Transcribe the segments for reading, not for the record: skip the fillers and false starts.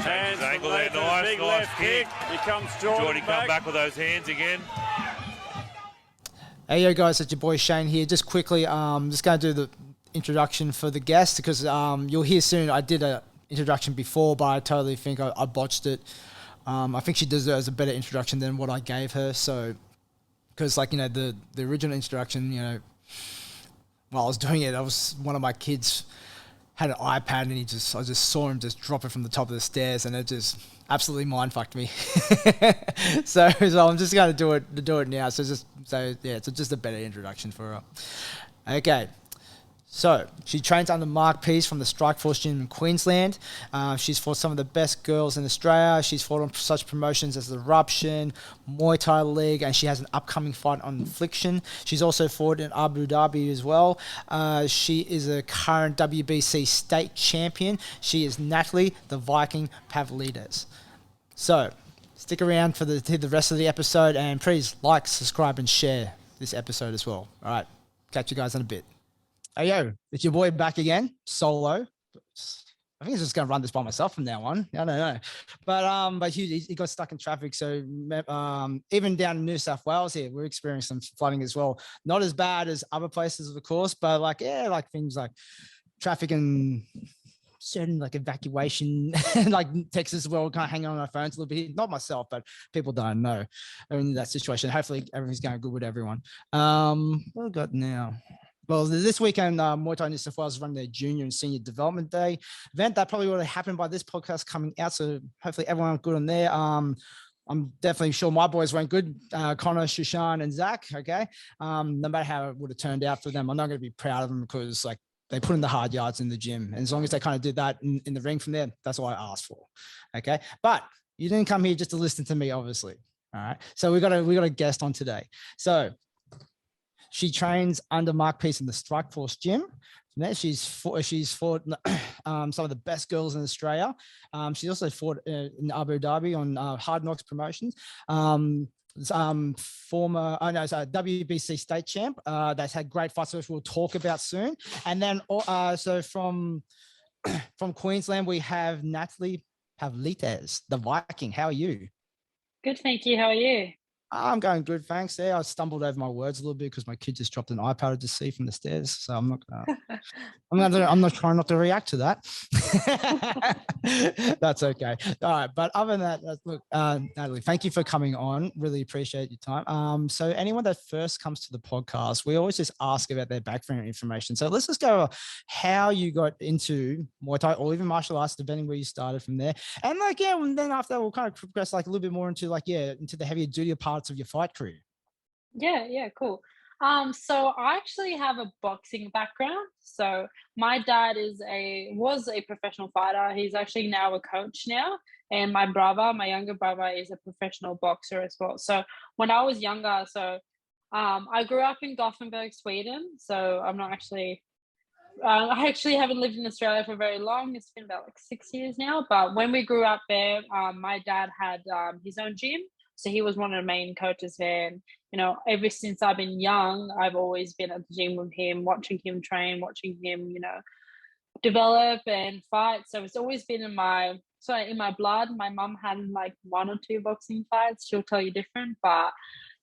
Changes Hands angle from there. Nathan, Nice, big nice left kick. Here comes Jordan, Jordy come back with those hands again. Hey, yo, guys, it's your boy Shane here. Just quickly, just going to do the introduction for the guest because you'll hear soon. I did an introduction before, but I totally think I botched it. I think she deserves a better introduction than what I gave her. So, because the original introduction, while I was doing it, one of my kids had an iPad and I just saw him just drop it from the top of the stairs, and it just absolutely mind fucked me. so I'm just going to do it now. So just a better introduction for her. Okay. So, she trains under Mark Pease from the Strikeforce gym in Queensland. She's fought some of the best girls in Australia. She's fought on such promotions as the Eruption, Muay Thai League, and she has an upcoming fight on Infliction. She's also fought in Abu Dhabi as well. She is a current WBC state champion. She is Nathalie, the Viking Pavlides. So, stick around for the rest of the episode, and please like, subscribe, and share this episode as well. All right, catch you guys in a bit. Hey, yo, it's your boy back again, solo. I think he's just going to run this by myself from now on. I don't know. But he got stuck in traffic. So even down in New South Wales here, we're experiencing some flooding as well. Not as bad as other places, of course, but things like traffic and certain evacuation, like Texas, we're all kind of hanging on our phones a little bit. Not myself, but people don't know in that situation. Hopefully everything's going good with everyone. What have we got now? Well, this weekend, Muay Thai New South Wales is running their junior and senior development day event. That probably would have happened by this podcast coming out. So hopefully everyone good on there. I'm definitely sure my boys went good. Connor, Shushan, and Zach. Okay. No matter how it would have turned out for them, I'm not going to be proud of them because they put in the hard yards in the gym. And as long as they kind of did that in the ring from there, that's all I asked for. Okay. But you didn't come here just to listen to me, obviously. All right. So we got a guest on today. So she trains under Mark Pease in the Strikeforce gym. She's fought some of the best girls in Australia. She also fought in Abu Dhabi on Hard Knocks Promotions. Former WBC state champ that's had great fights, which we'll talk about soon. And then so from Queensland, we have Nathalie Pavlides, the Viking. How are you? Good, thank you. How are you? I'm going good, thanks. Yeah, I stumbled over my words a little bit because my kid just dropped an iPad to see from the stairs. So I'm not trying not to react to that. That's okay. All right, but other than that, look, Nathalie, thank you for coming on. Really appreciate your time. So anyone that first comes to the podcast, we always just ask about their background information. So let's just go how you got into Muay Thai or even martial arts, depending where you started from there. And and then after that, we'll kind of progress a little bit more into the heavier duty parts of your fight career. Yeah, cool. So I actually have a boxing background. So my dad was a professional fighter. He's actually now a coach now. And my younger brother, is a professional boxer as well. So when I was younger, I grew up in Gothenburg, Sweden. So I'm not actually, I actually haven't lived in Australia for very long. It's been about 6 years now. But when we grew up there, my dad had his own gym. So he was one of the main coaches there. And, ever since I've been young, I've always been at the gym with him, watching him train, watching him, develop and fight. So it's always been in my blood. My mum had 1 or 2 boxing fights. She'll tell you different. But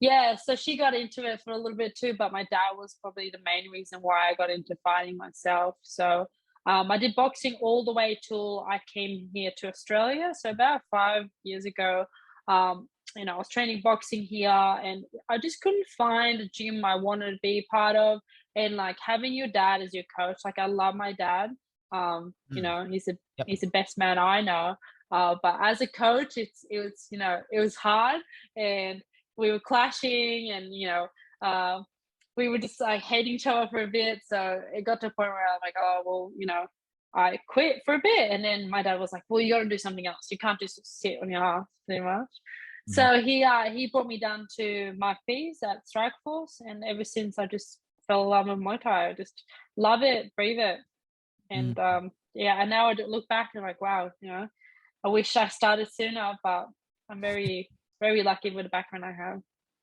yeah, so she got into it for a little bit too. But my dad was probably the main reason why I got into fighting myself. So I did boxing all the way till I came here to Australia. So about 5 years ago, I was training boxing here and I just couldn't find a gym I wanted to be part of. And having your dad as your coach, I love my dad. He's the best man I know. But as a coach, it was hard and we were clashing and, we were just hating each other for a bit. So it got to a point where I'm like, oh, well, I quit for a bit. And then my dad was like, well, you got to do something else. You can't just sit on your ass pretty much. So he brought me down to Mark Pease at Strikeforce, and ever since I just fell in love with Muay Thai. I just love it, breathe it, and and now I look back and I'm like, wow, I wish I started sooner, but I'm very, very lucky with the background I have.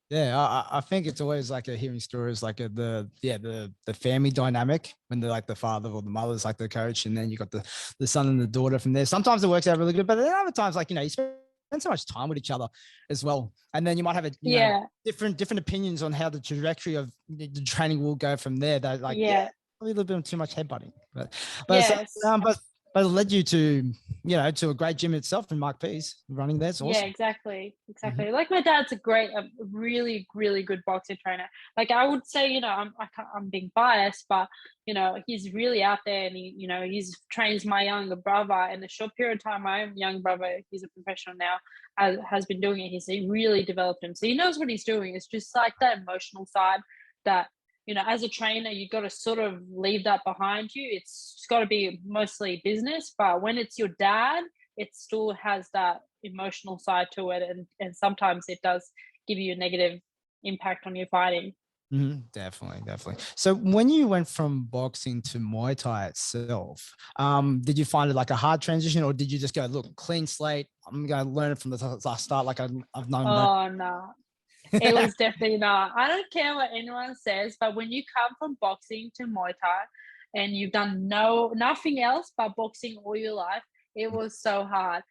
Yeah, I think it's always like a hearing stories like the family dynamic when they're like the father or the mother's like the coach, and then you got the son and the daughter from there. Sometimes it works out really good, but then other times like you spend so much time with each other as well, and then you might have a Yeah, different opinions on how the trajectory of the training will go from there. That like yeah, probably a little bit too much headbutting, but so, yes. but it led you to to a great gym itself in Mark P's running there. It's Yeah, awesome. exactly, Mm-hmm. exactly. Like my dad's a really, really good boxing trainer. Like I would say, I'm being biased, but he's really out there, and he's trains my younger brother. In a short period of time, my own young brother, he's a professional now, has been doing it. He really developed him, so he knows what he's doing. It's just like that emotional side that as a trainer, you got to sort of leave that behind you. It's got to be mostly business, but when it's your dad, it still has that emotional side to it, and sometimes it does give you a negative impact on your fighting. Definitely, definitely. So when you went from boxing to Muay Thai itself, did you find it like a hard transition, or did you just go, look, clean slate? I'm going to learn it from the start, like I've known. Oh no, it was definitely not. I don't care what anyone says, but when you come from boxing to Muay Thai and you've done nothing else but boxing all your life, it was so hard.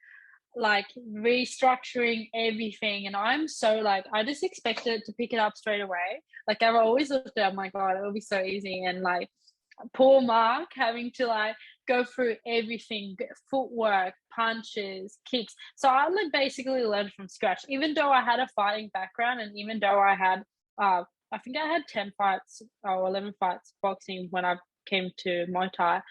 Like restructuring everything, and I'm so like I just expected to pick it up straight away. Like I've always looked at it, oh my god, it'll be so easy, and like poor Mark having to like go through everything, footwork, punches, kicks. So I like basically learned from scratch, even though I had a fighting background, and even though I had I think I had 10 fights or 11 fights boxing when I came to Muay Thai.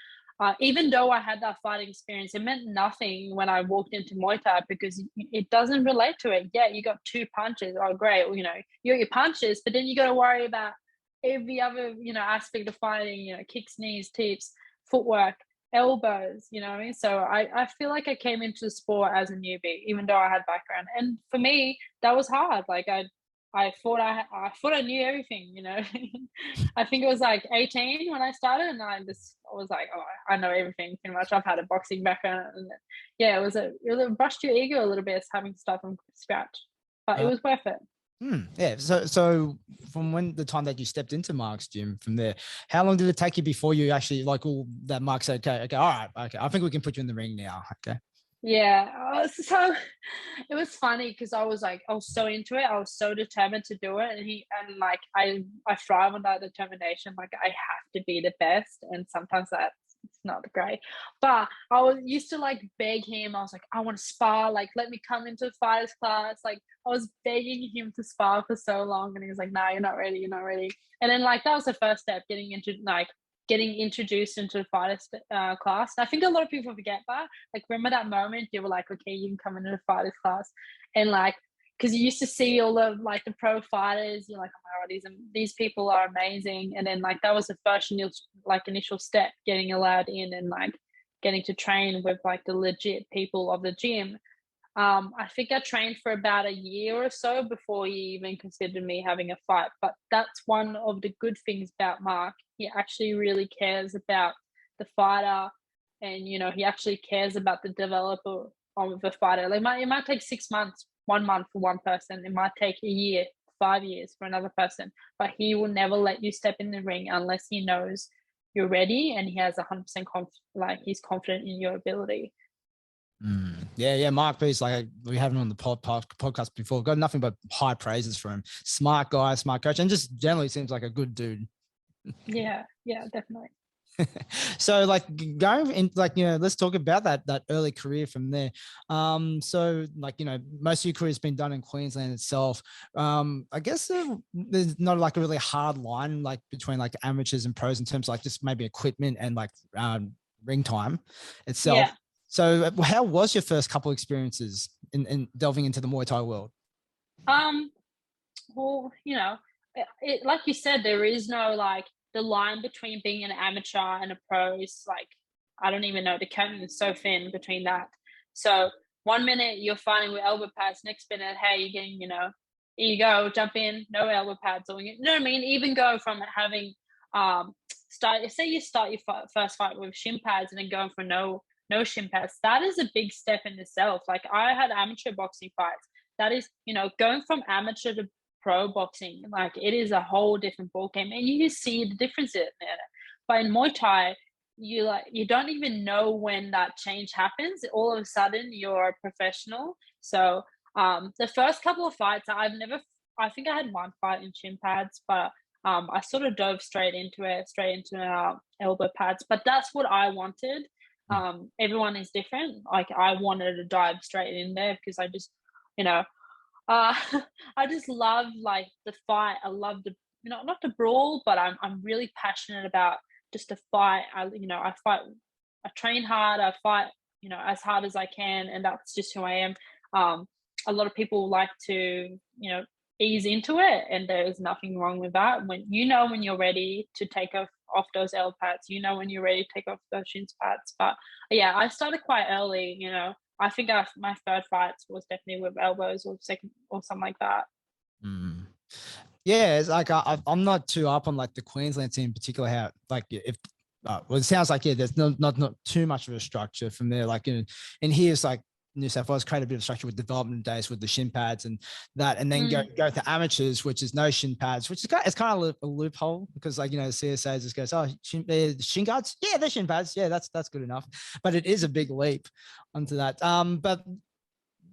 Even though I had that fighting experience, it meant nothing when I walked into Muay Thai because it doesn't relate to it. Yeah, you got two punches. Oh, great. Well, you got your punches, but then you got to worry about every other, aspect of fighting, kicks, knees, tips, footwork, elbows, you know what I mean? So I feel like I came into the sport as a newbie, even though I had background. And for me, that was hard. Like I thought I knew everything. I think it was like 18 when I started, and I was like, oh, I know everything pretty much. I've had a boxing background, and yeah, it brushed your ego a little bit having to start from scratch, but it Uh, was worth it. yeah. So from when the time that you stepped into Mark's gym, from there, how long did it take you before you actually like all that Mark said, okay, all right, okay, I think we can put you in the ring now. Okay. Yeah, so it was funny because I was so into it. I was so determined to do it, and like I thrive on that determination. Like I have to be the best, and sometimes that's it's not great. But I was used to like beg him. I was like, I want to spar. Like, let me come into fighters class. Like, I was begging him to spar for so long, and he was like, "No, you're not ready. You're not ready." And then like that was the first step, getting introduced into the fighters class. I think a lot of people forget that. Like, remember that moment you were like, okay, you can come into the fighters class, and like, because you used to see all of like the pro fighters, you're like, oh my god, these people are amazing, and then like that was the first initial step, getting allowed in and like getting to train with like the legit people of the gym. I think I trained for about a year or so before he even considered me having a fight. But that's one of the good things about Mark. He actually really cares about the fighter, and he actually cares about the developer of the fighter. Like it might take 6 months, 1 month for one person. It might take a year, 5 years for another person. But he will never let you step in the ring unless he knows you're ready and he has 100% like he's confident in your ability. Yeah, yeah. Mark B's like we haven't on the podcast before. Got nothing but high praises for him. Smart guy, smart coach, and just generally seems like a good dude. Yeah, yeah, definitely. So like going in like let's talk about that early career from there. So like most of your career has been done in Queensland itself. I guess there's not like a really hard line like between like amateurs and pros in terms of like just maybe equipment and like ring time itself. Yeah. So how was your first couple experiences in delving into the Muay Thai world? Um, well, like you said, there is no like the line between being an amateur and a pro is like I don't even know. The curtain is so thin between that. So 1 minute you're fighting with elbow pads, next minute, hey, you're getting, here you go, jump in, no elbow pads, or you know what I mean? Even go from having say you start your first fight with shin pads and then going for no shin pads. That is a big step in itself. Like I had amateur boxing fights. That is, going from amateur to pro boxing. Like it is a whole different ball game, and you see the difference in it. But in Muay Thai, you don't even know when that change happens. All of a sudden, you're a professional. So the first couple of fights, I think I had one fight in shin pads, but I sort of dove straight into elbow pads. But that's what I wanted. Everyone is different. Like I wanted to dive straight in there because I just, you know, I just love like the fight. I love the, not the brawl, but I'm really passionate about just the fight. I fight, I train hard, I fight, as hard as I can, and that's just who I am. A lot of people like to, ease into it, and there's nothing wrong with that. When you're ready to take off those L pads, when you're ready to take off those shin pads. But yeah, I started quite early. I think my third fight was definitely with elbows or second or something like that. Mm. Yeah, it's like I'm not too up on like the Queensland team in particular. How like if well, it sounds like there's not too much of a structure from there. Like and here's like New South Wales create a bit of structure with development days with the shin pads and that, and then go to amateurs, which is no shin pads, which is it's kind of a loophole because like the CSA just goes, oh, shin guards, yeah, they're shin pads, yeah, that's good enough, but it is a big leap onto that. But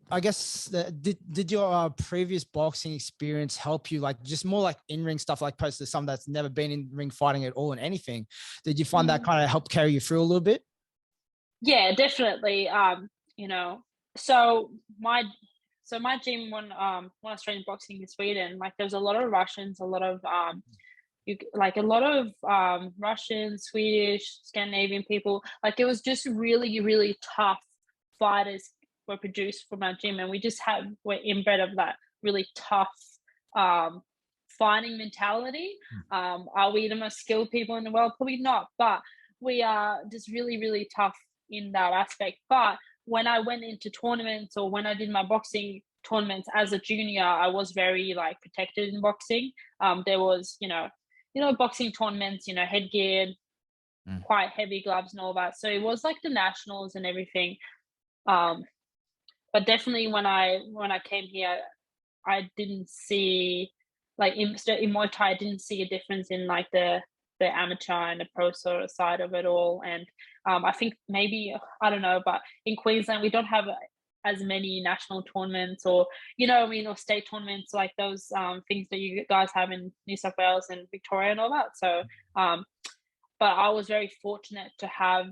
I guess did your previous boxing experience help you like just more like in-ring stuff, like opposed to some that's never been in ring fighting at all and anything? Did you find that kind of helped carry you through a little bit? Yeah, definitely. So my gym when I was training boxing in Sweden, like there's a lot of Russians, a lot of Russian, Swedish, Scandinavian people. Like it was just really, really tough fighters were produced from our gym, and we're inbred of that really tough fighting mentality. Are we the most skilled people in the world? Probably not, but we are just really, really tough in that aspect. But when I went into tournaments or when I did my boxing tournaments as a junior, I was very like protected in boxing. There was, boxing tournaments, headgear, quite heavy gloves and all that. So it was like the nationals and everything. But definitely when I came here, I didn't see like in Muay Thai, I didn't see a difference in like the amateur and the pro sort of side of it all. And I think maybe, I don't know, but in Queensland, we don't have as many national tournaments or, or state tournaments like those things that you guys have in New South Wales and Victoria and all that. So, but I was very fortunate to have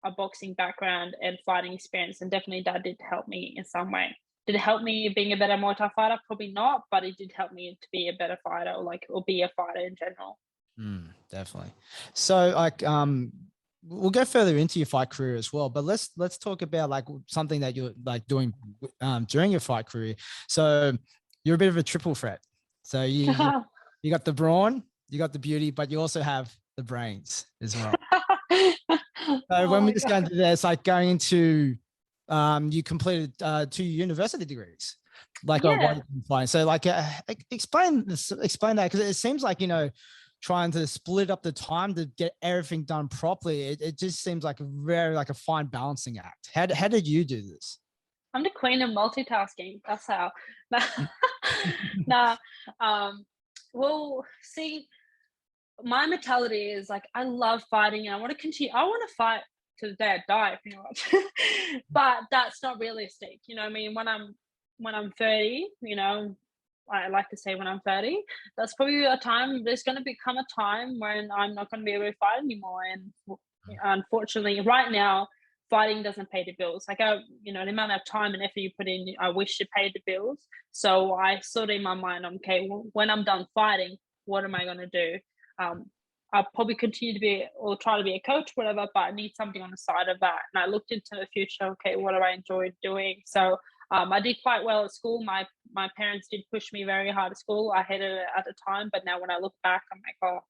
a boxing background and fighting experience, and definitely that did help me in some way. Did it help me being a better Muay Thai fighter? Probably not, but it did help me to be a better fighter or be a fighter in general. Definitely. So like we'll go further into your fight career as well, but let's talk about like something that you're like doing during your fight career. So you're a bit of a triple threat. So you got the brawn, you got the beauty, but you also have the brains as well. So when we just go into there, it's like going into you completed 2 university degrees, like fine. So like explain that, because it seems like trying to split up the time to get everything done properly. It just seems like a fine balancing act. How did you do this? I'm the queen of multitasking. That's how. Nah. Well, see, my mentality is like I love fighting and I want to continue. I want to fight to the day I die, pretty much. But that's not realistic. I mean, when I'm 30, I like to say when I'm 30, that's probably a time. There's going to become a time when I'm not going to be able to fight anymore. And unfortunately, right now, fighting doesn't pay the bills. Like the amount of time and effort you put in, I wish it paid the bills. So I sort of in my mind, okay, when I'm done fighting, what am I going to do? I'll probably continue to be or try to be a coach, whatever, but I need something on the side of that. And I looked into the future, okay, what do I enjoy doing? So I did quite well at school. My parents did push me very hard at school. I hated it at the time, but now when I look back, I'm like,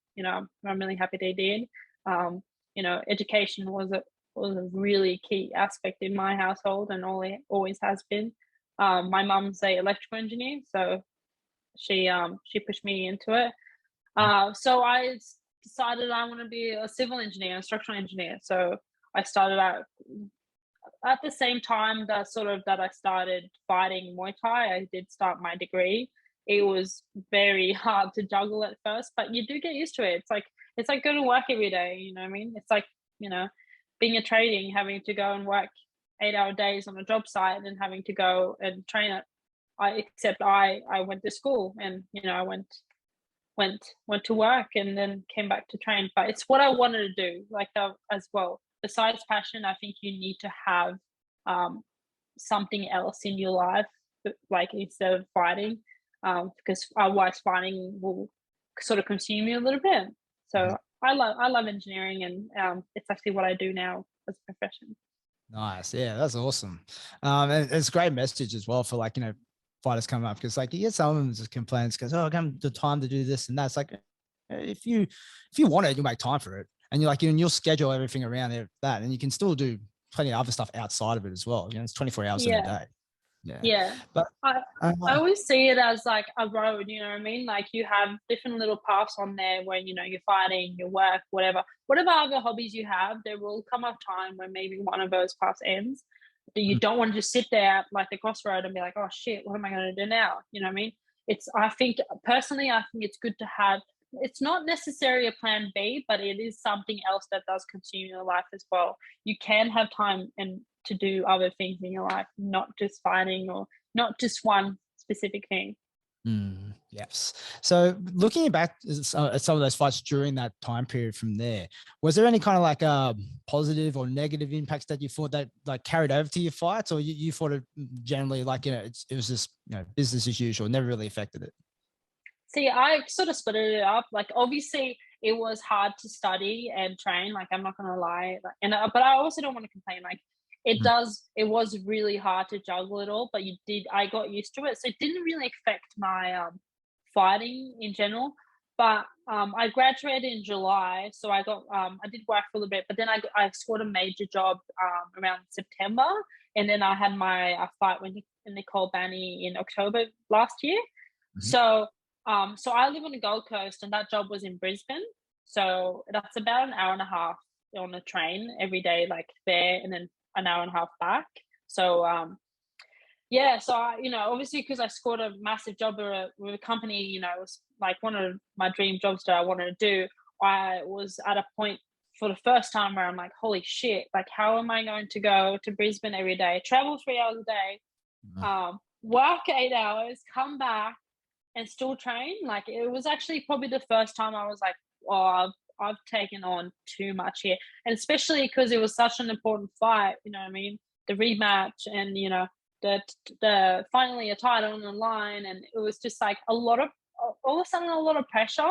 I'm really happy they did. Education was a really key aspect in my household and always has been. My mum's an electrical engineer, so she pushed me into it. So I decided I want to be a civil engineer, a structural engineer. So I started out at the same time that I started fighting Muay Thai. I did start my degree. it was very hard to juggle at first, but you do get used to it. It's like going to work every day, you know what I mean? It's like, you know, being a trading, having to go and work 8-hour days on a job site and having to go and train it. I went to school and, you know, I went to work and then came back to train. But it's what I wanted to do, like as well. Besides passion, I think you need to have something else in your life, like instead of fighting, because otherwise fighting will sort of consume you a little bit. So I love engineering, and it's actually what I do now as a profession. Nice. Yeah, that's awesome. And it's a great message as well for, like, you know, fighters coming up, because like you get some of them just complaints because, oh, I don't have the time to do this and that. It's like, if you want it, you'll make time for it, and you'll schedule everything around that, and you can still do plenty of other stuff outside of it as well. You know, it's 24 hours in a day. Yeah. But I always see it as like a road, you know what I mean? Like you have different little paths on there where, you know, you're fighting, your work, whatever other hobbies you have, there will come a time when maybe one of those paths ends. You don't want to just sit there at like the crossroad and be like, oh shit, what am I going to do now? You know what I mean? I think it's good to have, it's not necessarily a plan B, but it is something else that does consume your life as well. You can have time and to do other things in your life, not just fighting or not just one specific thing. Yes. So looking back at some of those fights during that time period from there, was there any kind of like positive or negative impacts that you thought that like carried over to your fights, or you thought it generally, like, you know, it was just, you know, business as usual, never really affected it? See, I sort of split it up. Like, obviously, it was hard to study and train. Like, I'm not gonna lie. But I also don't want to complain. Like, it was really hard to juggle it all. But I got used to it, so it didn't really affect my fighting in general. But I graduated in July, so I did work for a little bit. But then I scored a major job around September, and then I had my fight with Nicole Banney in October last year. So I live on the Gold Coast, and that job was in Brisbane. So that's about an hour and a half on a train every day, like there, and then an hour and a half back. So so I, you know, obviously because I scored a massive job with a company, you know, it was like one of my dream jobs that I wanted to do. I was at a point for the first time where I'm like, holy shit, like how am I going to go to Brisbane every day, travel 3 hours a day, work 8 hours, come back, and still train? Like, it was actually probably the first time I was like, oh, I've taken on too much here. And especially because it was such an important fight, you know what I mean? The rematch, and, you know, the finally a title on the line. And it was just like all of a sudden, a lot of pressure.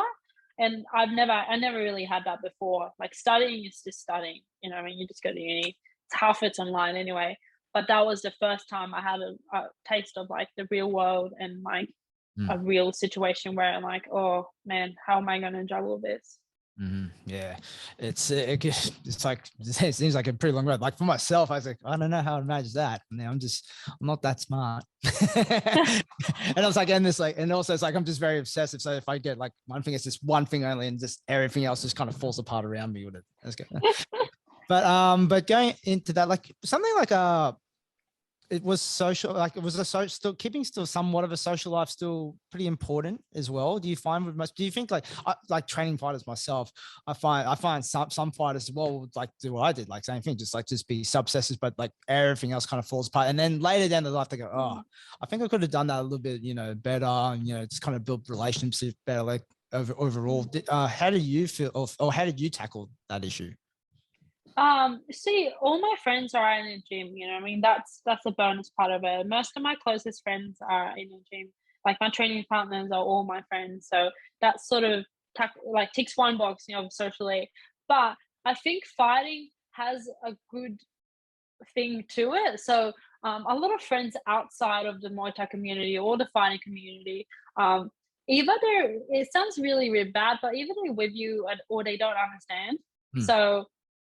And I never really had that before. Like, studying is just studying, you know what I mean? You just go to uni. It's half it's online anyway. But that was the first time I had a taste of like the real world, and like a real situation where I'm like, oh man, how am I going to juggle this? Yeah, it's like, it seems like a pretty long road. Like for myself, I was like, I don't know how to manage that. And I'm not that smart. And I was like, and also it's like I'm just very obsessive. So if I get like one thing, it's just one thing only, and just everything else just kind of falls apart around me with it. That's good. But going into that, like something like it was social, like it was still keeping somewhat of a social life still pretty important as well. Do you find do you think like training fighters myself, I find some fighters as well would like do what I did, like same thing, just be obsessive, but like everything else kind of falls apart. And then later down the life they go, oh, I think I could have done that a little bit, you know, better, and, you know, just kind of build relationships better, like overall. How do you feel, or how did you tackle that issue? See, all my friends are in a gym, you know what I mean? That's a bonus part of it. Most of my closest friends are in a gym. Like, my training partners are all my friends. So that sort of ticks one box, you know, socially. But I think fighting has a good thing to it. So a lot of friends outside of the Muay Thai community or the fighting community, it sounds really, really bad, but either they're with you or they don't understand. So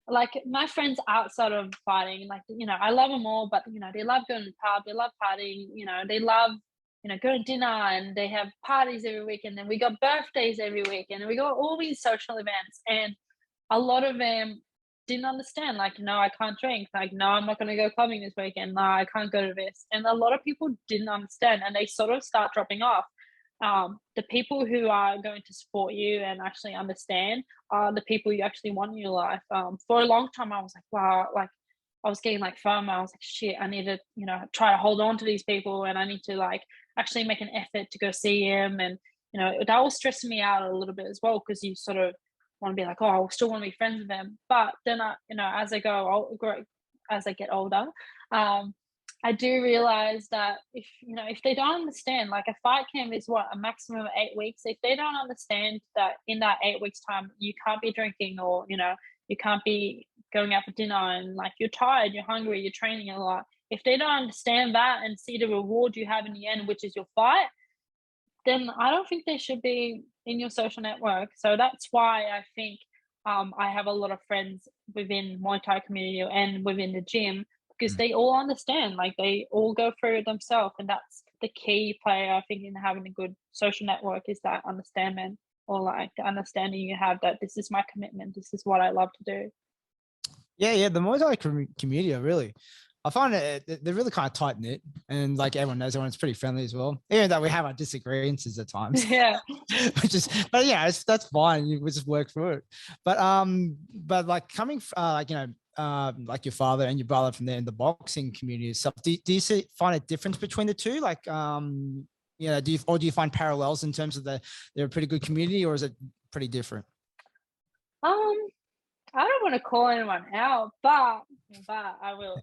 like my friends outside of fighting, like, you know, I love them all, but, you know, they love going to the pub, they love partying, you know, they love, you know, going to dinner, and they have parties every week, and then we got birthdays every week, and we got all these social events. And a lot of them didn't understand, like, no, I can't drink, like, no, I'm not going to go clubbing this weekend, no, I can't go to this. And a lot of people didn't understand, and they sort of start dropping off. the people who are going to support you and actually understand are the people you actually want in your life. For a long time, I was like, wow, like I was getting like FOMO. I was like, shit, I need to, try to hold on to these people, and I need to like actually make an effort to go see him. And, that was stressing me out a little bit as well, because you sort of want to be like, oh, I still want to be friends with them. But then as I as I get older, I do realize that if they don't understand, like a fight camp is what, a maximum of 8 weeks. If they don't understand that in that 8 weeks time, you can't be drinking, or, you can't be going out for dinner, and like you're tired, you're hungry, you're training a lot. If they don't understand that and see the reward you have in the end, which is your fight, then I don't think they should be in your social network. So that's why I think I have a lot of friends within Muay Thai community and within the gym, because they all understand, like they all go through it themselves. And that's the key player, I think, in having a good social network, is that understanding, or like the understanding you have that this is my commitment, this is what I love to do. Yeah, the Muay Thai community are really, I find they're really kind of tight knit, and like everyone knows, everyone's pretty friendly as well. Even though we have our disagreements at times, Yeah. but yeah, that's fine. We just work through it. But like coming, like your father and your brother from there in the boxing community and stuff. Do you find a difference between the two? Like, do you find parallels in terms of they're a pretty good community, or is it pretty different? I don't want to call anyone out, but I will.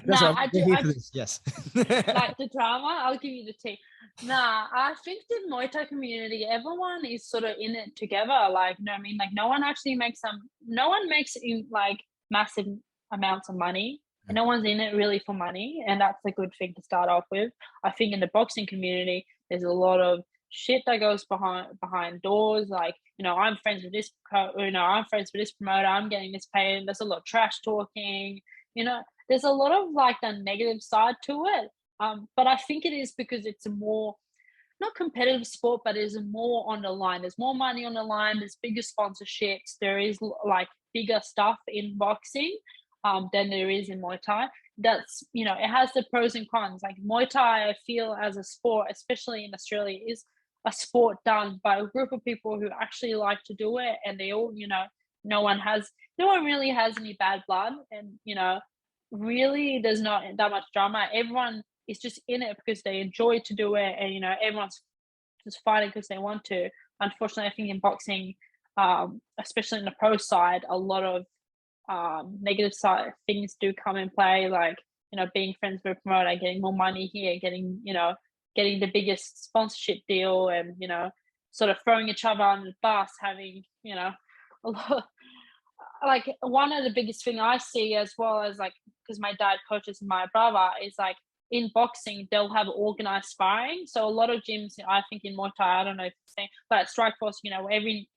That's what I we're do. here for this. Yes. Like the drama. I'll give you the tea. I think the Muay Thai community, everyone is sort of in it together. Like, I mean? Like, no one actually no one makes like massive amounts of money. And no one's in it really for money, and that's a good thing to start off with. I think in the boxing community, there's a lot of shit that goes behind doors. Like, I'm friends with this I'm friends with this promoter, I'm getting this paid. There's a lot of trash talking. There's a lot of like the negative side to it. But I think it is because it's a more, not competitive sport, but is more on the line. There's more money on the line. There's bigger sponsorships. There is like bigger stuff in boxing than there is in Muay Thai. That's, it has the pros and cons. Like Muay Thai, I feel as a sport, especially in Australia, is a sport done by a group of people who actually like to do it, and they all, no one really has any bad blood, and really there's not that much drama. Everyone is just in it because they enjoy to do it, and everyone's just fighting because they want to. Unfortunately, I think in boxing, especially in the pro side, a lot of negative side things do come in play, like being friends with a promoter, getting more money here, getting the biggest sponsorship deal, and sort of throwing each other on the bus, having a lot. Like, one of the biggest thing I see, as well as like, because my dad coaches my brother, is like in boxing they'll have organized sparring. So a lot of gyms, I think in Muay Thai, I don't know if it's the same, but at Strikeforce,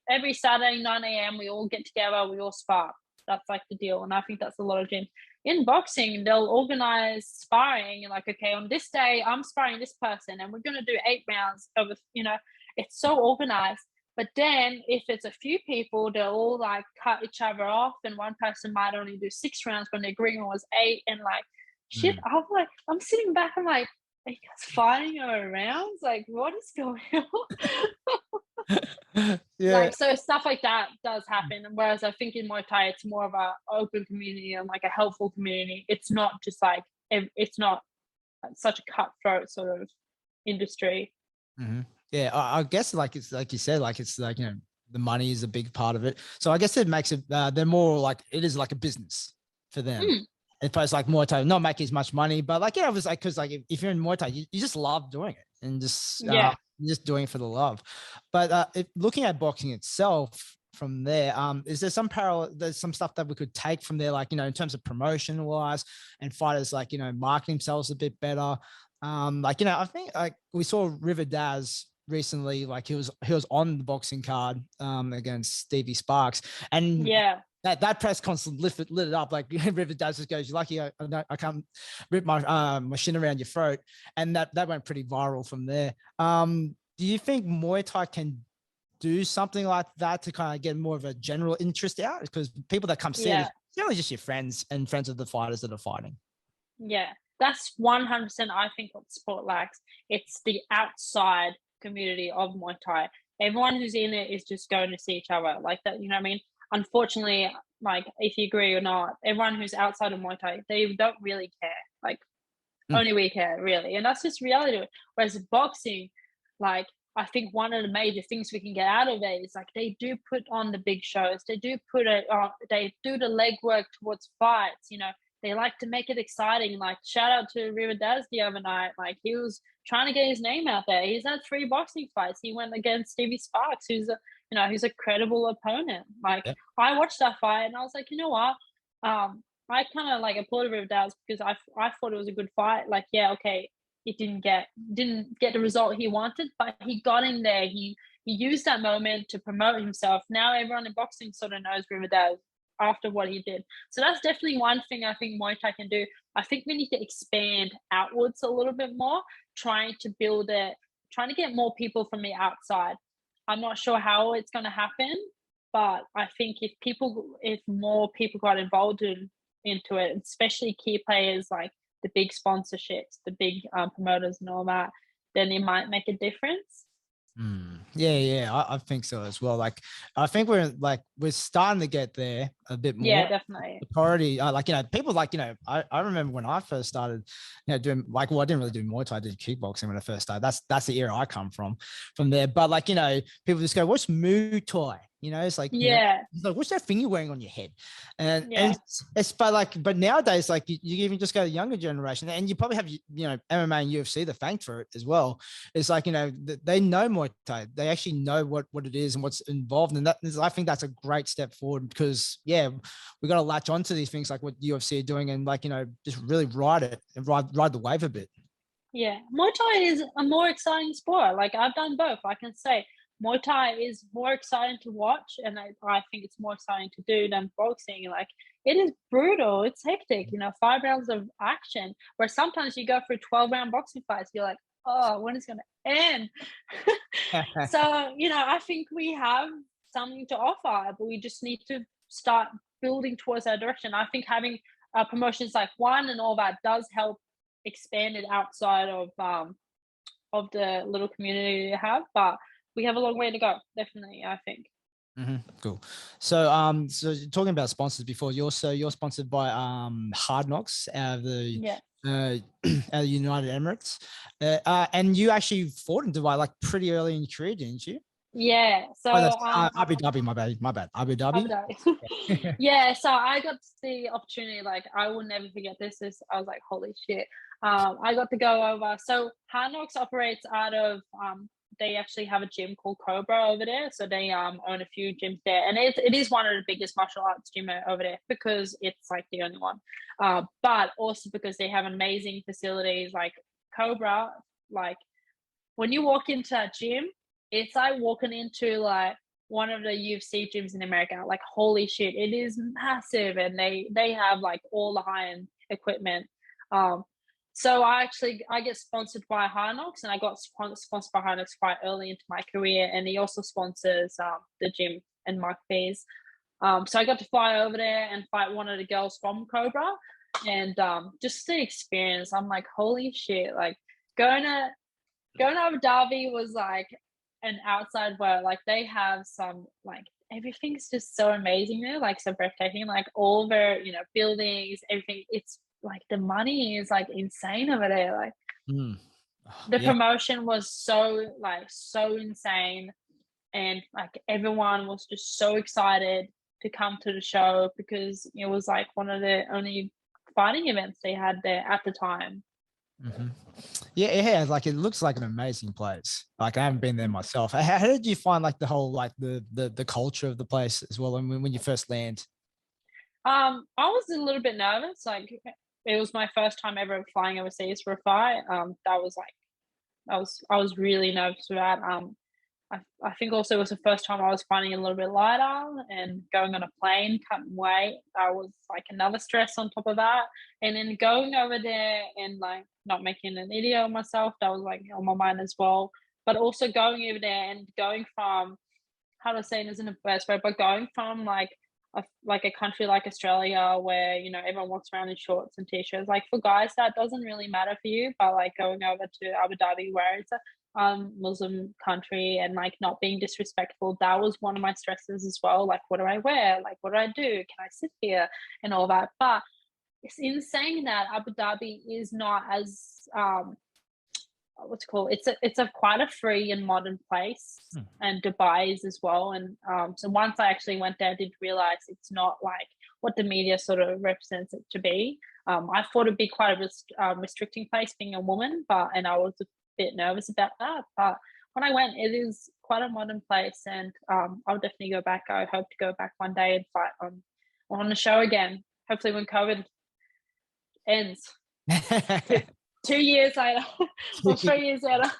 every Saturday 9 a.m. we all get together, we all spar. That's like the deal, and I think that's a lot of gyms. In boxing, they'll organize sparring, and like, okay, on this day I'm sparring this person, and we're going to do 8 rounds of it's so organized. But then if it's a few people, they'll all like cut each other off, and one person might only do 6 rounds when the agreement was 8, and like shit. I'm sitting back, I'm like, are you guys fighting over rounds? Like, what is going on? Yeah. Like, so stuff like that does happen. Whereas I think in Muay Thai, it's more of a open community and like a helpful community. It's not just like, it's not such a cutthroat sort of industry. Mm-hmm. Yeah, I guess like it's like you said, like it's like the money is a big part of it. So I guess it makes it they're more like, it is like a business for them. As opposed to like Muay Thai, not making as much money, but like, it was like, because like if you're in Muay Thai, you just love doing it, and just you're just doing it for the love. But looking at boxing itself from there, is there some parallel? There's some stuff that we could take from there, like in terms of promotion wise, and fighters like marketing themselves a bit better. I think like we saw River Daz recently, like he was on the boxing card against Stevie Sparks, and that press conference lit it up. Like River Daz just goes, "You're lucky I can't rip my shin around your throat," and that went pretty viral from there. Do you think Muay Thai can do something like that to kind of get more of a general interest out? Because people that come see it, it's generally just your friends and friends of the fighters that are fighting. Yeah, that's 100%. I think what sport lacks, it's the outside community of Muay Thai. Everyone who's in it is just going to see each other like that. You know what I mean? Unfortunately, like if you agree or not, everyone who's outside of Muay Thai, they don't really care. Like only we care really, and that's just reality. Whereas boxing, like I think one of the major things we can get out of it is like they do put on the big shows. They do put it on. They do the legwork towards fights. You know, they like to make it exciting. Like shout out to Riverdaz the other night. Like he was trying to get his name out there. He's had 3 boxing fights. He went against Stevie Sparks, who's who's a credible opponent. Like I watched that fight and I was like, you know what? I kind of like applauded Riverdaz because I thought it was a good fight. Like yeah, okay, it didn't get the result he wanted, but he got in there. He used that moment to promote himself. Now everyone in boxing sort of knows Riverdale after what he did. So that's definitely one thing I think Muay Thai can do. I think we need to expand outwards a little bit more, trying to build it, trying to get more people from the outside. I'm not sure how it's going to happen, but I think if more people got involved into it, especially key players like the big sponsorships, the big promoters and all that, then it might make a difference. Yeah, I think so as well. Like, I think we're starting to get there a bit more. Yeah, definitely. The priority, people I remember when I first started, doing I didn't really do Muay Thai, I did kickboxing when I first started. That's the era I come from there. But people just go, "What's Muay Thai?" It's like, it's like, what's that thing you're wearing on your head? And it's but nowadays, like you even just go to the younger generation, and you probably have MMA and UFC the thank for it as well. It's like they know Muay Thai, they actually know what it is and what's involved, and I think that's a great step forward because we got to latch onto these things like what UFC are doing and just really ride it and ride the wave a bit. Yeah, Muay Thai is a more exciting sport. Like I've done both. I can say Muay Thai is more exciting to watch, and I think it's more exciting to do than boxing. Like it is brutal, it's hectic. 5 rounds of action. Where sometimes you go for 12-round boxing fights, you're like, oh, when is it going to end? So I think we have something to offer, but we just need to start building towards that direction. I think having promotions like One and all that does help expand it outside of the little community we have, but we have a long way to go, definitely, I think. Cool. So so talking about sponsors before, you're sponsored by Hard Knocks out of the out of United Emirates, and you actually fought in Dubai like pretty early in your career, didn't you? Yeah. So Abu Dhabi, my bad. Abu Dhabi. Yeah. So I got the opportunity. Like I will never forget this. I was like, holy shit. I got to go over. So Hard Knocks operates out of they actually have a gym called Cobra over there. So they own a few gyms there. And it is one of the biggest martial arts gym over there because it's like the only one. But also because they have amazing facilities like Cobra. Like when you walk into that gym, it's like walking into like one of the UFC gyms in America. Like holy shit, it is massive, and they have like all the high-end equipment. So I get sponsored by Hard Knocks, and I got sponsored by Hard Knocks quite early into my career, and he also sponsors the gym and Mark Fees. So I got to fly over there and fight one of the girls from Cobra, and just the experience, I'm like, holy shit, like going to Abu Dhabi was like an outside world. Like they have some like everything's just so amazing there, like so breathtaking, like all their buildings, everything. It's like the money is like insane over there. Like the promotion was so insane, and like everyone was just so excited to come to the show because it was like one of the only fighting events they had there at the time. Yeah, like it looks like an amazing place. Like I haven't been there myself. How did you find like the whole like the culture of the place as well? And when you first land, I was a little bit nervous. Like it was my first time ever flying overseas for a fight. That was like I was really nervous for that. I think also it was the first time I was finding it a little bit lighter, and going on a plane, cutting weight, that was like another stress on top of that. And then going over there and like not making an idiot of myself, that was like on my mind as well. But also going over there and going from, how to say this in the best way, but going from like a country like Australia where everyone walks around in shorts and t-shirts, like for guys that doesn't really matter for you, but like going over to Abu Dhabi where it's Muslim country and like not being disrespectful. That was one of my stresses as well. Like, what do I wear? Like, what do I do? Can I sit here and all that? But in saying that, Abu Dhabi is not as what's it called? It's a quite a free and modern place, and Dubai is as well. And so once I actually went there, I did realize it's not like what the media sort of represents it to be. I thought it'd be quite a restricting place being a woman, and I was a bit nervous about that. But when I went, it is quite a modern place, and I'll definitely go back. I hope to go back one day and fight on the show again. Hopefully, when COVID ends. 2 years later or 3 years later.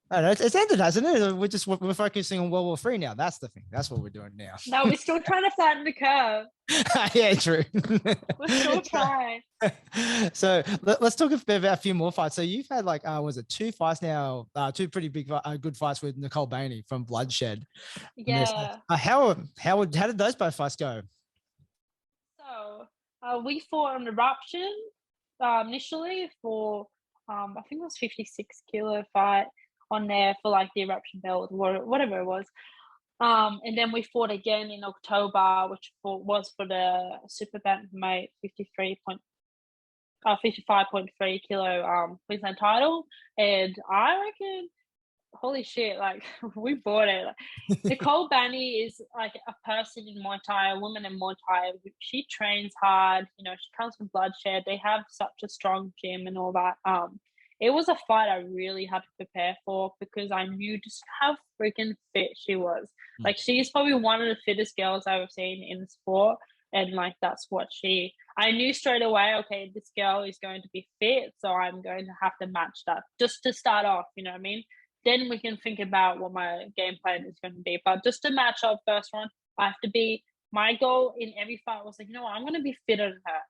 I know, it's ended, hasn't it? We're focusing on World War III now. That's the thing. That's what we're doing now. No, we're still trying to flatten the curve. Yeah, true. We're still trying. So let's talk about a few more fights. So you've had like, was it 2 fights now? 2 pretty big, good fights with Nicole Bainey from Bloodshed. Yeah. How did those both fights go? So we fought on Eruption initially for I think it was 56 kilo fight on there for like the Eruption belt, whatever it was. And then we fought again in October, which was for the super bantamweight 55.3 kilo Queensland title. And I reckon, holy shit, like we bought it. Like, Nicole Bainey is like a person in Muay Thai, a woman in Muay Thai. She trains hard, you know, she comes from Bloodshed. They have such a strong gym and all that. It was a fight I really had to prepare for because I knew just how freaking fit she was. Like, she's probably one of the fittest girls I've ever seen in the sport. And like, that's what I knew straight away, okay, this girl is going to be fit. So I'm going to have to match that just to start off, you know what I mean? Then we can think about what my game plan is going to be. But just to match up first one, my goal in every fight was like, you know what, I'm going to be fitter than her.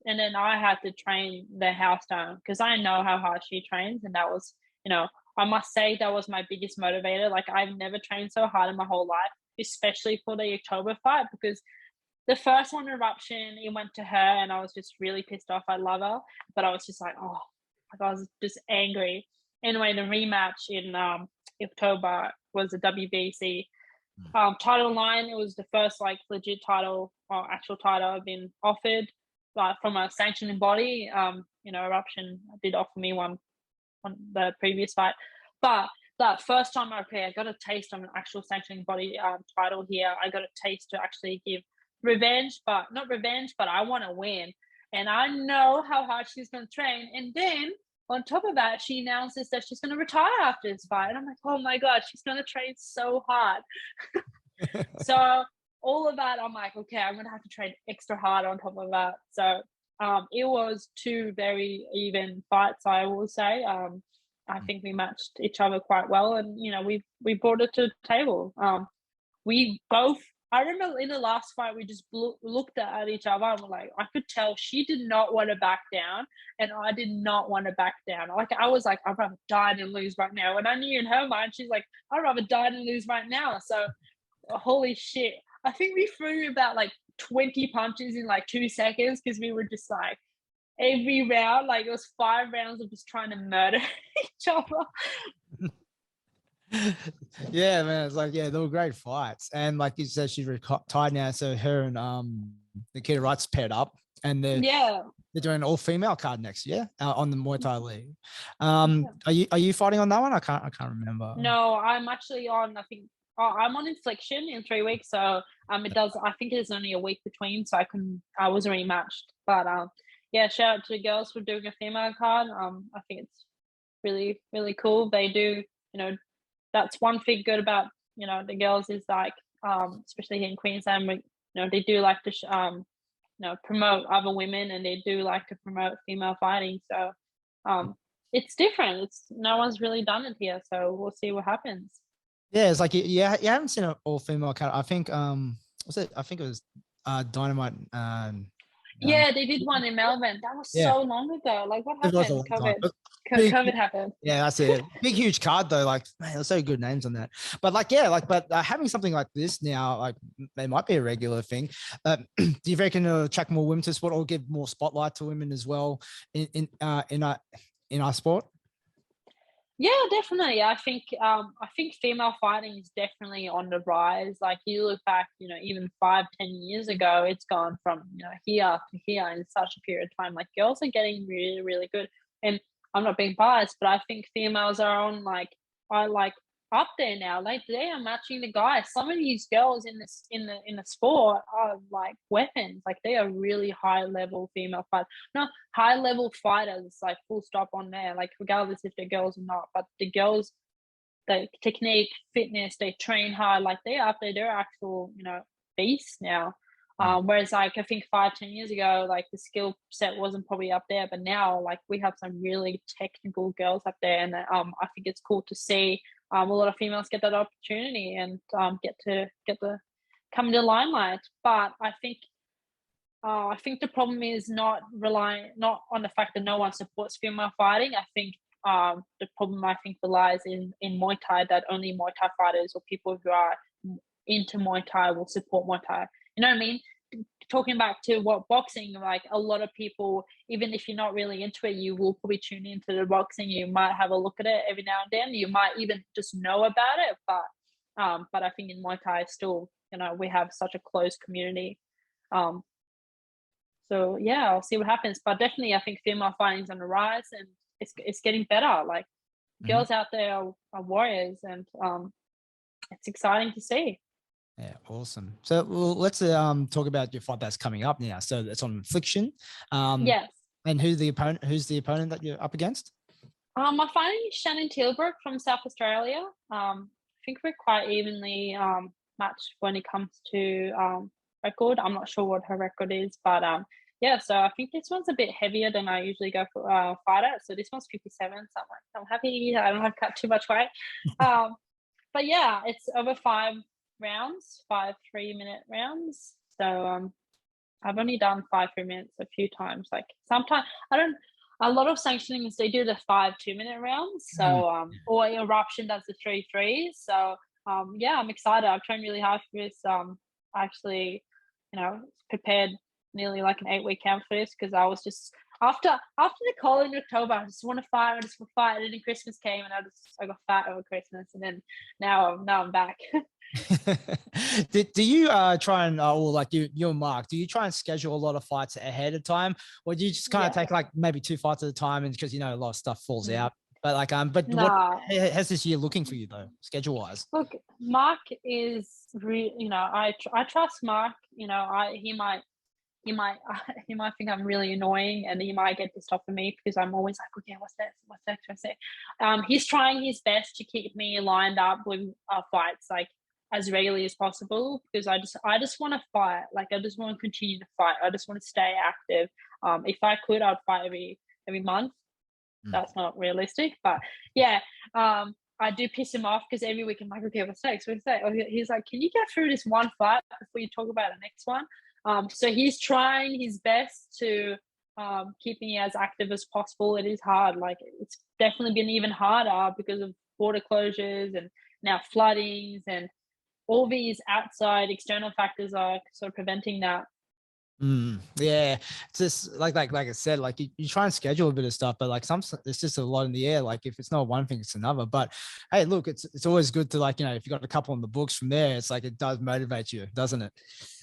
And then I had to train the house down because I know how hard she trains. And that was, you know, I must say that was my biggest motivator. Like, I've never trained so hard in my whole life, especially for the October fight, because the first one, Eruption, it went to her and I was just really pissed off. I love her, but I was just like, oh, I was just angry. Anyway, the rematch in October was the WBC title line. It was the first like legit title or actual title I've been offered from a sanctioning body. You know, Eruption did offer me one on the previous fight, but that first time I got a taste of an actual sanctioning body title here. I got a taste to actually give revenge, but not revenge, but I want to win. And I know how hard she's going to train. And then on top of that, she announces that she's going to retire after this fight. And I'm like, oh my God, she's going to train so hard. So all of that, I'm like, okay, I'm going to have to train extra hard on top of that. So it was 2 very even fights, I will say. I think we matched each other quite well. And, you know, we brought it to the table. We both, I remember in the last fight, we just looked at each other and we're like, I could tell she did not want to back down and I did not want to back down. Like, I was like, I'd rather die than lose right now. And I knew in her mind, she's like, I'd rather die than lose right now. So, holy shit. I think we threw about like 20 punches in like 2 seconds because we were just like, every round, like it was 5 rounds of just trying to murder each other. Yeah, man, it's like, yeah, they were great fights. And like you said, she's retired now, so her and Nikita Wright's paired up, and they're doing an all-female card next year on the Muay Thai League. Are you fighting on that one? I can't remember. No, I'm actually on, I think I'm on Infliction in 3 weeks, so it does, I think there's only a week between, so I was already matched. But yeah, shout out to the girls for doing a female card. I think it's really, really cool. They do, you know, that's one thing good about, you know, the girls is like, especially here in Queensland, you know, they do like to, you know, promote other women, and they do like to promote female fighting. So it's different. No one's really done it here. So we'll see what happens. Yeah, it's like, yeah, you haven't seen an all-female card. I think, was it? I think it was Dynamite. Yeah, they did one in Melbourne. That was so long ago. Like, what happened? COVID happened. Yeah, that's it. Big, huge card though. Like, man, there's so good names on that. But like, yeah, like, but having something like this now, like, it might be a regular thing. Do you reckon it'll attract more women to sport or give more spotlight to women as well in our sport? Yeah, definitely. I think female fighting is definitely on the rise. Like you look back, even 5, 10 years ago, it's gone from, here to here in such a period of time. Like girls are getting really, really good. And I'm not being biased, but I think females are like up there now. Like they are matching the guys. Some of these girls in this in the sport are like weapons. Like they are really high level female fighters. No, high level fighters, like full stop on there, like regardless if they're girls or not. But the girls, the technique, fitness, they train hard, like they're up there, they're actual, beasts now. Mm. Whereas like I think 5, 10 years ago, like the skill set wasn't probably up there, but now like we have some really technical girls up there, and I think it's cool to see a lot of females get that opportunity and get to come into the limelight. But I think the problem is not on the fact that no one supports female fighting. I think the problem relies in Muay Thai, that only Muay Thai fighters or people who are into Muay Thai will support Muay Thai. You know what I mean? Talking back to what boxing, like a lot of people, even if you're not really into it, you will probably tune into the boxing. You might have a look at it every now and then. You might even just know about it, but I think in Muay Thai still, we have such a close community. Um, so yeah, I'll see what happens. But definitely, I think female fighting's on the rise, and it's getting better. Like Mhm. girls out there are warriors, and it's exciting to see. Yeah, awesome. So well, let's talk about your fight that's coming up now. So it's on Infliction. Um, Yes. and who's the opponent? Who's the opponent that you're up against? I'm fighting Shannon Tilbrook from South Australia. I think we're quite evenly matched when it comes to record. I'm not sure what her record is, but yeah. So I think this one's a bit heavier than I usually go for fight at. So this one's 57. So I'm happy I don't have cut too much weight. Um, but yeah, it's over 5 rounds, 5 3-minute rounds. So I've only done 5 3 minutes a few times. Like sometimes I don't. A lot of sanctionings they do the 5 2-minute rounds. Mm. So or Eruption does the 3 3s. So yeah, I'm excited. I've trained really hard for this. I actually, prepared nearly like an 8-week camp for this because I was just after the call in October, I just want to fight. I just want to fight. And then Christmas came, and I got fat over Christmas, and then now I'm back. Do you try and or like you and Mark, do you try and schedule a lot of fights ahead of time, or do you just kind of Yeah. take like maybe 2 fights at a time, and because a lot of stuff falls Mm. out? But but what Nah. has this year looking for you though, schedule wise? Look, Mark is I trust Mark. He might he might think I'm really annoying, and he might get pissed off at me because I'm always like, okay, what's next? What's next? What's next? He's trying his best to keep me lined up with fights like as regularly as possible because I just want to fight. Like I just want to continue to fight. I just want to stay active. If I could, I'd fight every month. Mm. That's not realistic, but yeah. I do piss him off because every week I'm like, okay, what's next? What's next? Oh, he's like, can you get through this one fight before you talk about the next one? So he's trying his best to keep me as active as possible. It is hard. Like it's definitely been even harder because of border closures and now floodings and all these outside external factors are sort of preventing that. Yeah, it's just like I said, like you try and schedule a bit of stuff, but like it's just a lot in the air. Like if it's not one thing, it's another. But hey, look, it's always good to like if you got a couple in the books from there, it's like it does motivate you, doesn't it?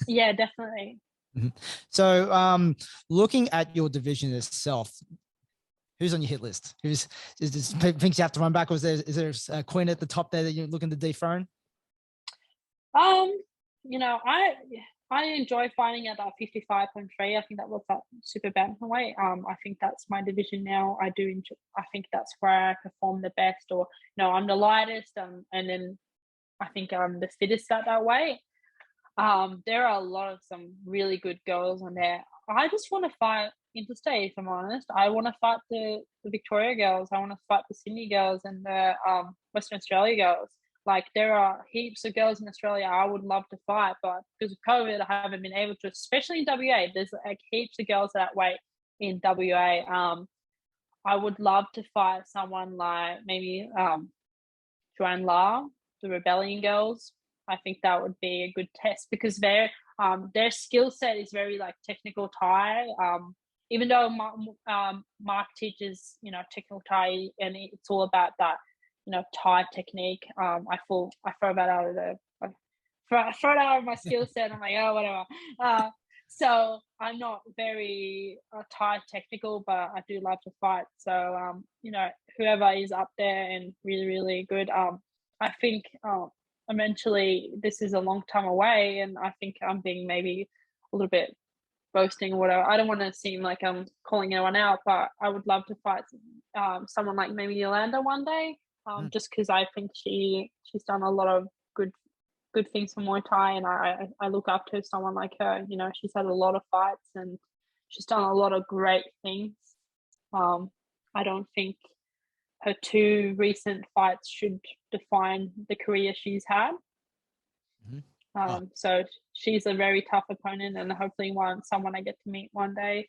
Yeah, definitely. Mhm. So, looking at your division itself, who's on your hit list? Is this things you have to run back? Or is there a queen at the top there that you're looking to dethrone? Um, I enjoy fighting at that 55.3. I think that looks like super bantamweight. I think that's my division now. I do enjoy, I think that's where I perform the best, or I'm the lightest, and then I think I'm the fittest at that weight. There are a lot of some really good girls on there. I just want to fight interstate, if I'm honest. I want to fight the Victoria girls. I want to fight the Sydney girls and the Western Australia girls. Like there are heaps of girls in Australia I would love to fight, but because of COVID, I haven't been able to. Especially in WA, there's like heaps of girls that weight in WA. I would love to fight someone like maybe Joanne La, the Rebellion girls. I think that would be a good test because their skill set is very like technical Thai. even though Mark teaches, technical Thai, and it's all about that, Thai technique. I throw that out of throw it out of my skill set. I'm like, oh, whatever. So I'm not very Thai technical, but I do love to fight. So, whoever is up there and really, really good, I think eventually this is a long time away, and I think I'm being maybe a little bit boasting or whatever. I don't want to seem like I'm calling anyone out, but I would love to fight someone like maybe Yolanda one day, just because I think she's done a lot of good things for Muay Thai, and I look up to someone like her. She's had a lot of fights and she's done a lot of great things. I don't think her 2 recent fights should define the career she's had. So she's a very tough opponent, and hopefully someone I get to meet one day.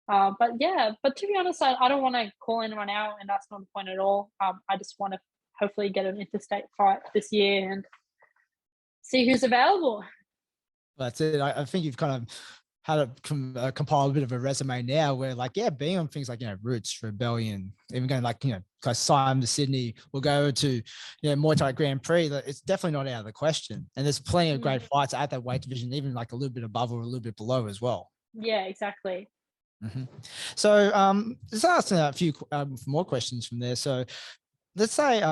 But to be honest, I don't want to call anyone out, and that's not the point at all. I just want to hopefully get an interstate fight this year and see who's available. That's it. I think you've kind of had to compile a bit of a resume now where being on things like, Roots, Rebellion, even going like Siam to Sydney, we'll go to, Muay Thai Grand Prix. It's definitely not out of the question. And there's plenty of great fights at that weight division, even like a little bit above or a little bit below as well. Yeah, exactly. Mm-hmm. So just asking a few more questions from there. So let's say,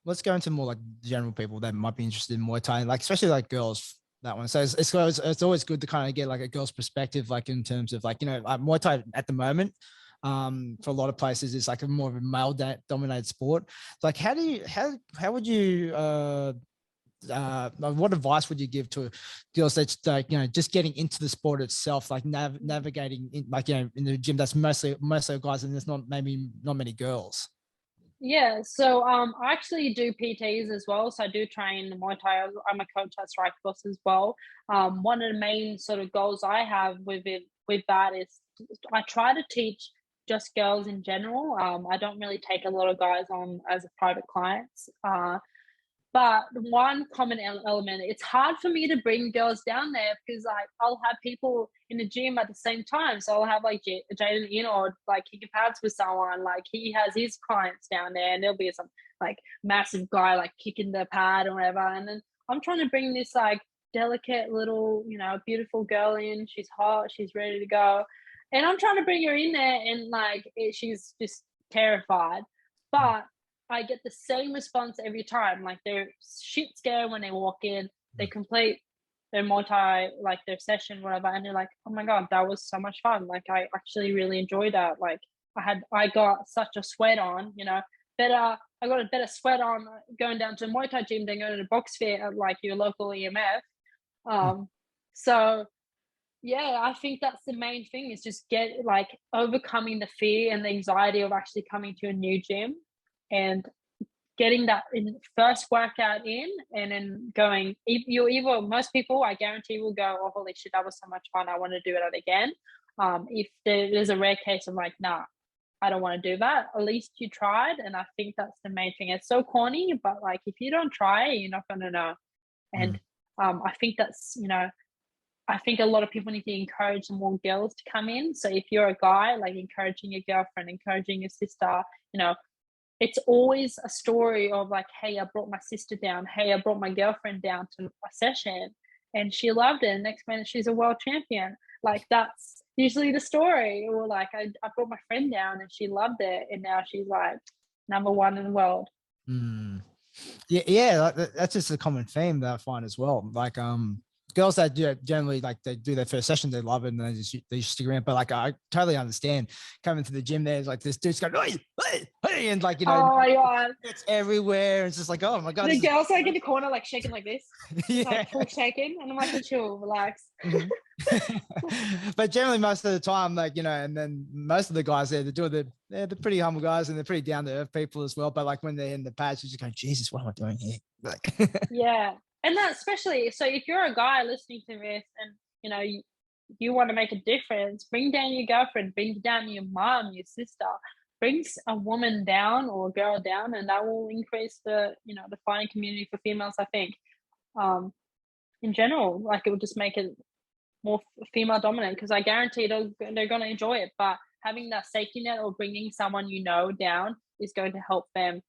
let's go into more like general people that might be interested in Muay Thai, like especially like girls. That one. So it's always good to kind of get like a girl's perspective, like in terms of like, Muay Thai at the moment, for a lot of places, it's like a more of a male dominated sport. Like, how would you, what advice would you give to girls that's like, just getting into the sport itself, like navigating in, like, in the gym, that's mostly guys and there's not many girls. Yeah, so I actually do PTs as well. So I do train Muay Thai. I'm a coach at Strikeforce as well. One of the main sort of goals I have with that is I try to teach just girls in general. I don't really take a lot of guys on as a private clients. But one common element, it's hard for me to bring girls down there because I'll have people in the gym at the same time. So I'll have like Jaden in or like kicking pads with someone. Like he has his clients down there and there'll be some like massive guy like kicking the pad or whatever. And then I'm trying to bring this like delicate little, beautiful girl in. She's hot. She's ready to go. And I'm trying to bring her in there and like she's just terrified. But I get the same response every time. Like they're shit scared when they walk in. They complete their Muay Thai, like their session, whatever, and they're like, "Oh my god, that was so much fun! Like I actually really enjoyed that. Like I got such a sweat on, I got a better sweat on going down to a Muay Thai gym than going to the box fair at like your local EMF." So yeah, I think that's the main thing is just overcoming the fear and the anxiety of actually coming to a new gym and getting that first workout in and then going. Most people, I guarantee, will go, "Oh, holy shit, that was so much fun. I want to do it again." If there's a rare case of like, "Nah, I don't want to do that," at least you tried. And I think that's the main thing. It's so corny, but like if you don't try, you're not going to know. And I think that's, I think a lot of people need to encourage more girls to come in. So if you're a guy, like encouraging your girlfriend, encouraging your sister, it's always a story of like, "Hey, I brought my sister down. Hey, I brought my girlfriend down to a session and she loved it. And next minute she's a world champion." Like that's usually the story. Or like, I brought my friend down and she loved it. And now she's like #1 in the world. Yeah. That's just a common theme that I find as well. Like, girls that do generally like they do their first session, they love it and they just stick around. But like I totally understand coming to the gym. There's like this dude's going, hey, and like oh my god, it's everywhere. It's just like, oh my god. The girls like in the corner like shaking like this, yeah, like full shaking, and I'm like, "Chill, relax." But generally, most of the time, like and then most of the guys there, they're pretty humble guys and they're pretty down to earth people as well. But like when they're in the pads, you just go, "Jesus, what am I doing here?" Like, yeah. And that especially, so if you're a guy listening to this and, you want to make a difference, bring down your girlfriend, bring down your mom, your sister, bring a woman down or a girl down, and that will increase the fighting community for females, I think. In general, like it will just make it more female dominant, because I guarantee they're going to enjoy it. But having that safety net or bringing someone down is going to help them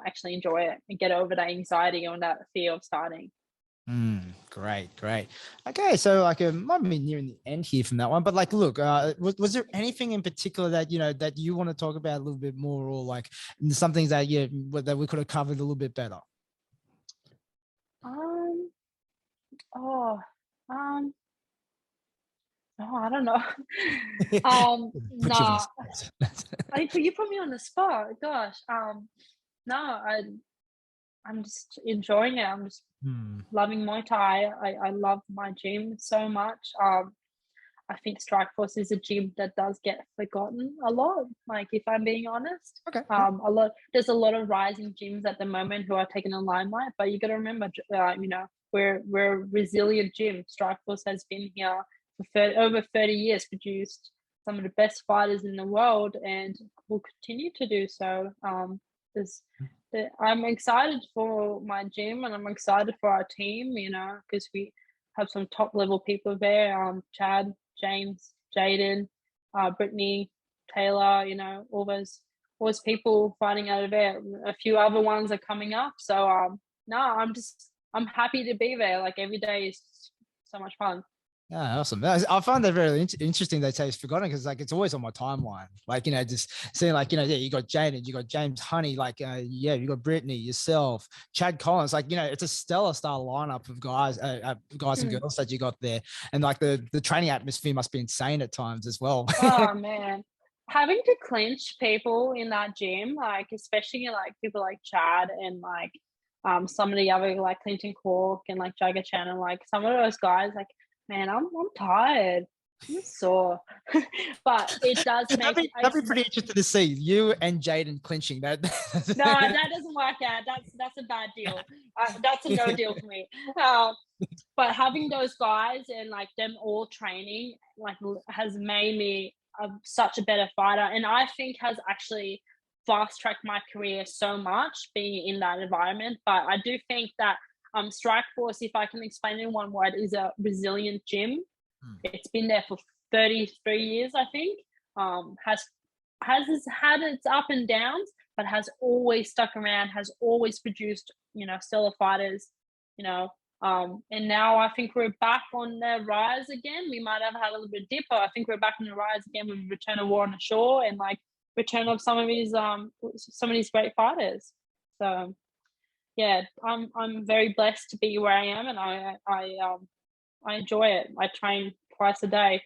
actually enjoy it and get over that anxiety or that fear of starting. Great. Okay, so like might be nearing the end here from that one, but like, look, was there anything in particular that that you want to talk about a little bit more, or like some things that that we could have covered a little bit better? Oh, oh, I don't know. Put you on Nah, the spot. you put me on the spot. Gosh, no, I'm just enjoying it. I'm just loving Muay Thai. I love my gym so much. I think Strikeforce is a gym that does get forgotten a lot. Like, if I'm being honest, Okay. there's a lot of rising gyms at the moment who are taking the limelight. But you got to remember, we're a resilient gym. Strikeforce has been here for over 30 years, produced some of the best fighters in the world, and will continue to do so. I'm excited for my gym, and I'm excited for our team. Because we have some top level people there. Chad, James, Jaden, Brittany, Taylor, all those people fighting out of there. A few other ones are coming up. So no, I'm happy to be there. Like, every day is so much fun. Yeah, awesome. I find that very interesting. They say it's forgotten, because like it's always on my timeline. Like, just seeing like, yeah, you got Jaden, you got James Honey, like, yeah, you got Brittany, yourself, Chad Collins. Like, it's a stellar lineup of guys, guys and girls that you got there. And like the training atmosphere must be insane at times as well. Oh man, having to clinch people in that gym, like, especially like people like Chad and like some of the other, like Clinton Cork and like Jagger Chan, and like some of those guys, like, man, I'm tired. I'm sore. But it does make that'd be pretty interesting to see you and Jaden clinching that. No, that doesn't work out. That's a bad deal. That's a no deal for me. But having those guys and like them all training, like, has made me such a better fighter, and I think has actually fast tracked my career so much, being in that environment. But I do think that Strikeforce, if I can explain it in one word, is a resilient gym. It's been there for 33 years, I think. Has had its up and downs, but has always stuck around, has always produced, stellar fighters, and now I think we're back on the rise again. We might have had a little bit of dip, but I think we're back on the rise again with return of War on the Shore, and like return of some of these great fighters. So yeah, I'm very blessed to be where I am, and I enjoy it. I train twice a day,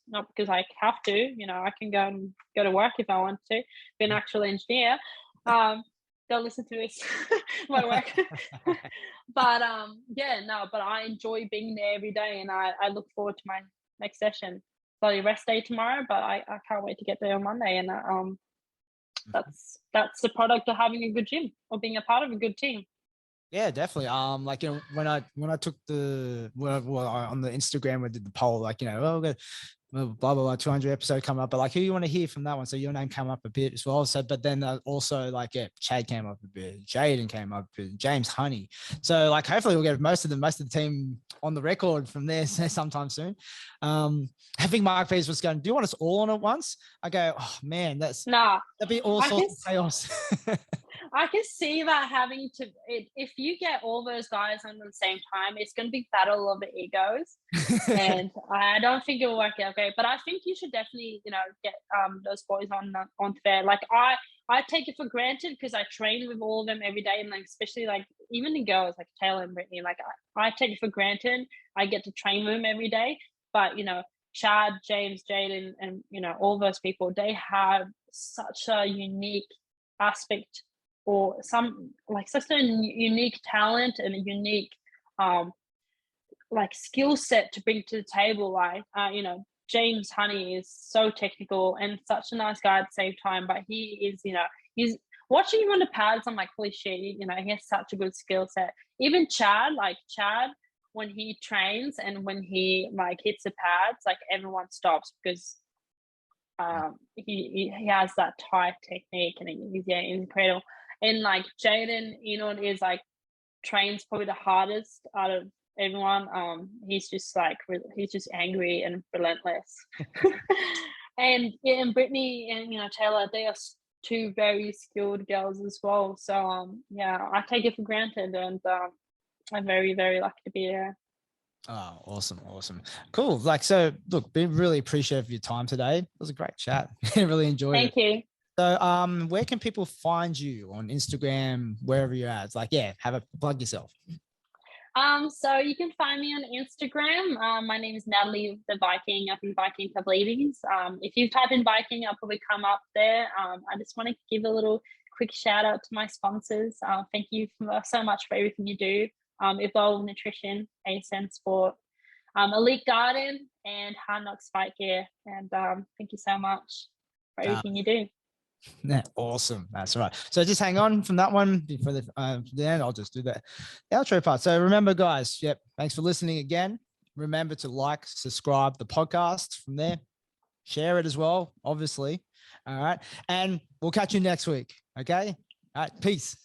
not because I have to. I can go to work if I want to. Be an actual engineer. Don't listen to this, my work. But but I enjoy being there every day, and I look forward to my next session. Bloody rest day tomorrow, but I can't wait to get there on Monday, and that's the product of having a good gym or being a part of a good team. Yeah, definitely. Like, when I took on the Instagram, we did the poll, like, blah blah blah, 200 episode come up, but like, who you want to hear from that one? So your name came up a bit as well. So, but then also like, yeah, Chad came up a bit, Jaden came up a bit, James Honey. So like, hopefully we'll get most of the team on the record from there sometime soon. I think Mark Pease was going, do you want us all on at once? I go, oh man, that'd be all sorts of chaos. I can see that if you get all those guys on at the same time, it's going to be battle of the egos, and I don't think it will work out great. But I think you should definitely, get those boys on there. Like, I take it for granted because I train with all of them every day, and like, especially like even the girls like Taylor and Brittany, like I take it for granted. I get to train with them every day, but Chad, James, Jaden, and all those people, they have such a unique aspect, or such a unique talent and a unique like skill set to bring to the table. Like James Honey is so technical and such a nice guy at the same time, but he is he's watching him on the pads, I'm like, holy shit, he has such a good skill set. Even Chad, when he trains and when he like hits the pads, like everyone stops because he has that tight technique, and he's incredible. And like Jaden is like trains probably the hardest out of everyone. He's just like he's just angry and relentless. And yeah, and Brittany and Taylor, they are two very skilled girls as well. So yeah, I take it for granted, and I'm very, very lucky to be there. Oh, awesome. Cool. Like, so look, been really appreciative of your time today. It was a great chat. Really enjoyed it. Thank you. So where can people find you on Instagram, wherever you're at? It's like, yeah, have a plug yourself. So you can find me on Instagram. My name is Nathalie the Viking, up in Viking Pavlides. If you type in Viking, I'll probably come up there. I just want to give a little quick shout out to my sponsors. Thank you so much for everything you do. Evolve Nutrition, ASN Sport, Elite Garden, and Hard Knocks Fight Gear. And thank you so much for everything you do. Yeah, awesome. That's right. So just hang on from that one for the end. I'll just do the outro part. So remember, guys, yep, thanks for listening again. Remember to like, subscribe the podcast from there. Share it as well, obviously. All right. And we'll catch you next week. Okay. All right. Peace.